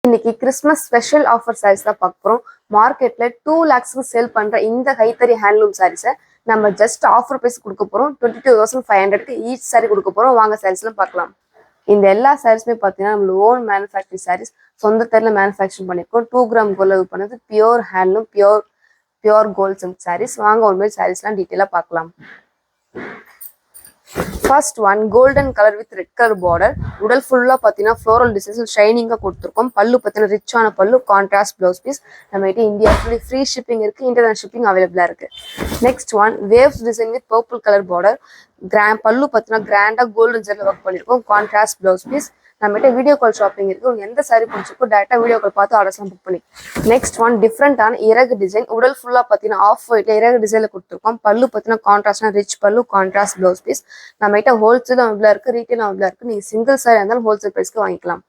இன்னைக்கு Christmas special offer saris தான் பார்க்க போறோம். மார்க்கெட்ல 2 lakhsக்கு சேல் பண்ற இந்த கைத்தறி ஹேண்ட்லூம் சாரீஸை நம்ம ஜஸ்ட் ஆஃபர் பிரைஸ் கொடுக்க போறோம். 22,500க்கு ஈச் சாரி கொடுக்க போறோம். வாங்க சாரீஸ்லாம் பார்க்கலாம். இந்த எல்லா சாரீஸுமே பார்த்தீங்கன்னா நம்மளோட ஓன் மேனுஃபேக்சரிங் சாரீஸ், சொந்த தெருல மேனுஃபேக்சரிங் பண்ணியிருக்கோம். 2 கிராம் கோல்டு பண்ணது pure handloom, pure gold silk sarees. வாங்க ஒரு மாதிரி சாரீஸ்லாம் டீட்டெயிலாக பார்க்கலாம். First one golden color with red color border. உடல் ஃபுல்லா பாத்தீங்கன்னா floral designs ஷைனிங்கா கொடுத்துருக்கோம். பல்லு பாத்தீங்கன்னா ரிச்சான பல்லு, கான்ட்ராஸ்ட் பிளவுஸ் பீஸ். நம்ம கிட்ட இந்தியா ஃபுல்லி ஃப்ரீ ஷிப்பிங் இருக்கு, இன்டர்நேஷனல் ஷிப்பிங் அவைலபிளா இருக்கு. Next one waves design with purple color border. பல்லு பாத்தீங்கன்னா கிராண்டா கோல்டன் ஜெர்ல ஒர்க் பண்ணிருக்கோம், கான்ட்ராஸ்ட் பிளவுஸ் பீஸ். நம்ம கிட்ட வீடியோ கால் ஷாப்பிங் இருக்கு. உங்களுக்கு எந்த சாரி பிடிச்சிருக்கோ டேரக்டா வீடியோ கால் பார்த்து ஆர்டர்ஸ்லாம் புக் பண்ணி. நெக்ஸ்ட் ஒன் டிஃப்ரெண்டான இறகு டிசைன். உடல் ஃபுல்லா பாத்தீங்கன்னா ஆஃப் ஒயிட்ல இறகு டிசைன்ல கொடுத்துருக்கோம். பல்லு பாத்தீங்கன்னா கான்ட்ராஸ்ட்னா ரிச் பல்லு, கான்ட்ராஸ்ட் பிளவுஸ் பீஸ். நம்ம கிட்ட ஹோல்சேல் அவைலபிளா இருக்கு, ரீட்டைல் அவைலபிளா இருக்கு. நீங்க சிங்கிள் சாரி இருந்தாலும் ஹோல்சேல் பிரைஸ்க்கு வாங்கிக்கலாம்.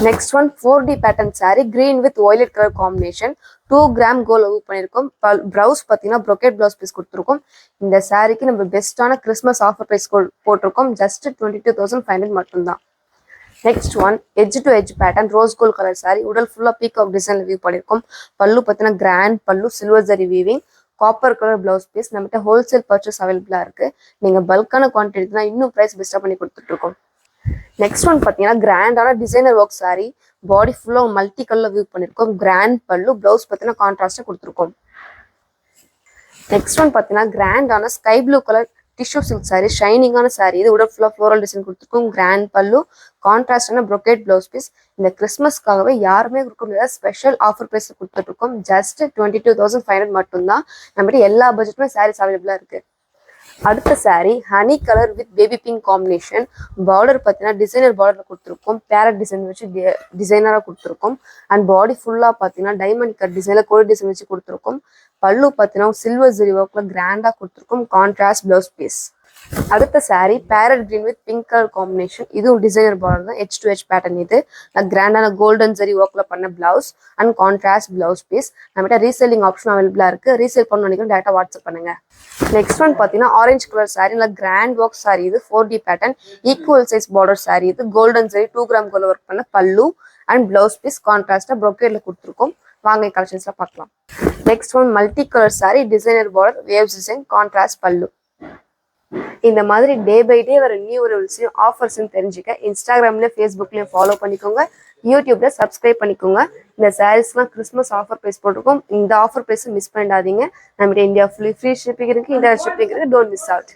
Next one 4D pattern sari, green with violet colour combination. 2 gram gold work பண்ணிருக்கோம். பிளவுஸ் பாத்தீங்கன்னா ப்ரொக்கேட் பிளவுஸ் பீஸ் கொடுத்துருக்கோம். இந்த சாரிக்கு நம்ம பெஸ்டான கிறிஸ்மஸ் ஆஃபர் பிரைஸ் போட்டிருக்கோம். ஜஸ்ட் 22,500 மட்டும்தான். Next one edge to edge pattern, rose gold colour sari. உடல் ஃபுல்லா பீகாக் டிசைன்ல வியூ பண்ணிருக்கோம். பல்லு பார்த்தீங்கன்னா கிராண்ட் பல்லு, silver zari weaving, copper colour blouse piece. நம்மகிட்ட ஹோல்சேல் பர்ச்சேஸ் அவைலபிளா இருக்கு. நீங்க பல்கான குவான்டிட்டி தான் இன்னும் பிரைஸ் பெஸ்டா பண்ணி கொடுத்துட்டு இருக்கோம். நெக்ஸ்ட் ஒன் பார்த்தீங்கன்னா கிராண்டான டிசைனர் ஒர்க் சாரி. பாடி ஃபுல்லா மல்டி கலர்ல வியூ பண்ணிருக்கோம். கிராண்ட் பல்லு, பிளவுஸ் பார்த்தீங்கன்னா கான்ட்ராஸ்டா கொடுத்துருக்கோம். நெக்ஸ்ட் ஒன் பார்த்தீங்கன்னா கிராண்டான sky blue colour tissue silk sari, ஷைனிங்கான சாரி. இது உடல் ஃபுல்லா ஃப்ளோரல் டிசைன் கொடுத்துருக்கோம். கிராண்ட் பல்லு, கான்ட்ராஸ்டான ப்ரொக்கேட் பிளவுஸ் பீஸ். இந்த கிறிஸ்மஸ்க்காகவே யாருமே கொடுக்க முடியாத ஸ்பெஷல் ஆஃபர் பிரைஸ் கொடுத்துட்டு இருக்கோம். ஜஸ்ட் 22,500 மட்டும்தான். நம்மகிட்ட எல்லா பட்ஜெட்டுமே சாரீஸ் அவைலபிளா இருக்கு. அடுத்த sorry honey colour with baby pink combination. Border பார்த்தீங்கன்னா டிசைனர் பார்டர்ல கொடுத்துருக்கோம். பேரட் டிசைன் வச்சு டிசைனரா கொடுத்துருக்கோம். அண்ட் பாடி ஃபுல்லா பார்த்தீங்கன்னா டைமண்ட் கட் டிசைன்ல கோல்டு டிசைன் வச்சு கொடுத்துருக்கோம். பல்லு பார்த்தீங்கன்னா சில்வர் ஜெரி ஒர்க்ல கிராண்டா கொடுத்துருக்கோம், கான்ட்ராஸ்ட் பிளவுஸ் பீஸ். அடுத்த sari parrot green with pink colour combination. இதுவும் டிசைனர் பார்டர் தான், எச் டு எச் பேட்டர்ன். இது கிராண்டான கோல்டன் ஜெரி ஒர்க்ல பண்ண blouse and contrast blouse piece. நம்மகிட்ட ரீசேலிங் ஆப்ஷன் அவைலபிளா இருக்கு. ரீசேல் பண்ண நினைக்கிறோம், டேரக்டா வாட்ஸ்அப் பண்ணுங்க. நெக்ஸ்ட் ஒன் பார்த்தீங்கன்னா ஆரஞ்சு கலர் சாரி, இல்லை கிராண்ட் ஒர்க் சாரி. இது 4D pattern, equal size border sorry. இது கோல்டன் ஜெரி 2 கிராம் கோல்ட் ஒர்க் பண்ண பல்லு அண்ட் பிளவுஸ் பீஸ், கான்ட்ராஸ்டா ப்ரொக்கேட்ல கொடுத்துருக்கோம். வாங்க கலெக்ஷன்ஸ்ல பார்க்கலாம். Next one multi colour sorry, designer border, waves design, contrast பல்லு. இந்த மாதிரி டே பை டே வர நியூ ரூல்ஸையும் ஆஃபர்ஸையும் தெரிஞ்சுக்க இன்ஸ்டாகிராம்லயும் ஃபேஸ்புக்லயும் ஃபாலோ பண்ணிக்கோங்க, யூடியூப்ல சப்ஸ்கிரைப் பண்ணிக்கோங்க. இந்த சாரீஸ்லாம் கிறிஸ்மஸ் ஆஃபர் பிரைஸ் போட்டிருக்கோம். இந்த ஆஃபர் பிரைஸ் மிஸ் பண்ணிடாதீங்க. நம்மகிட்ட இந்தியா ஃபுல்லி ஃப்ரீ ஷிப்பிங் இருக்கு, இன்டர்நேஷனல் ஷிப்பிங் இருக்கு. Don't miss out.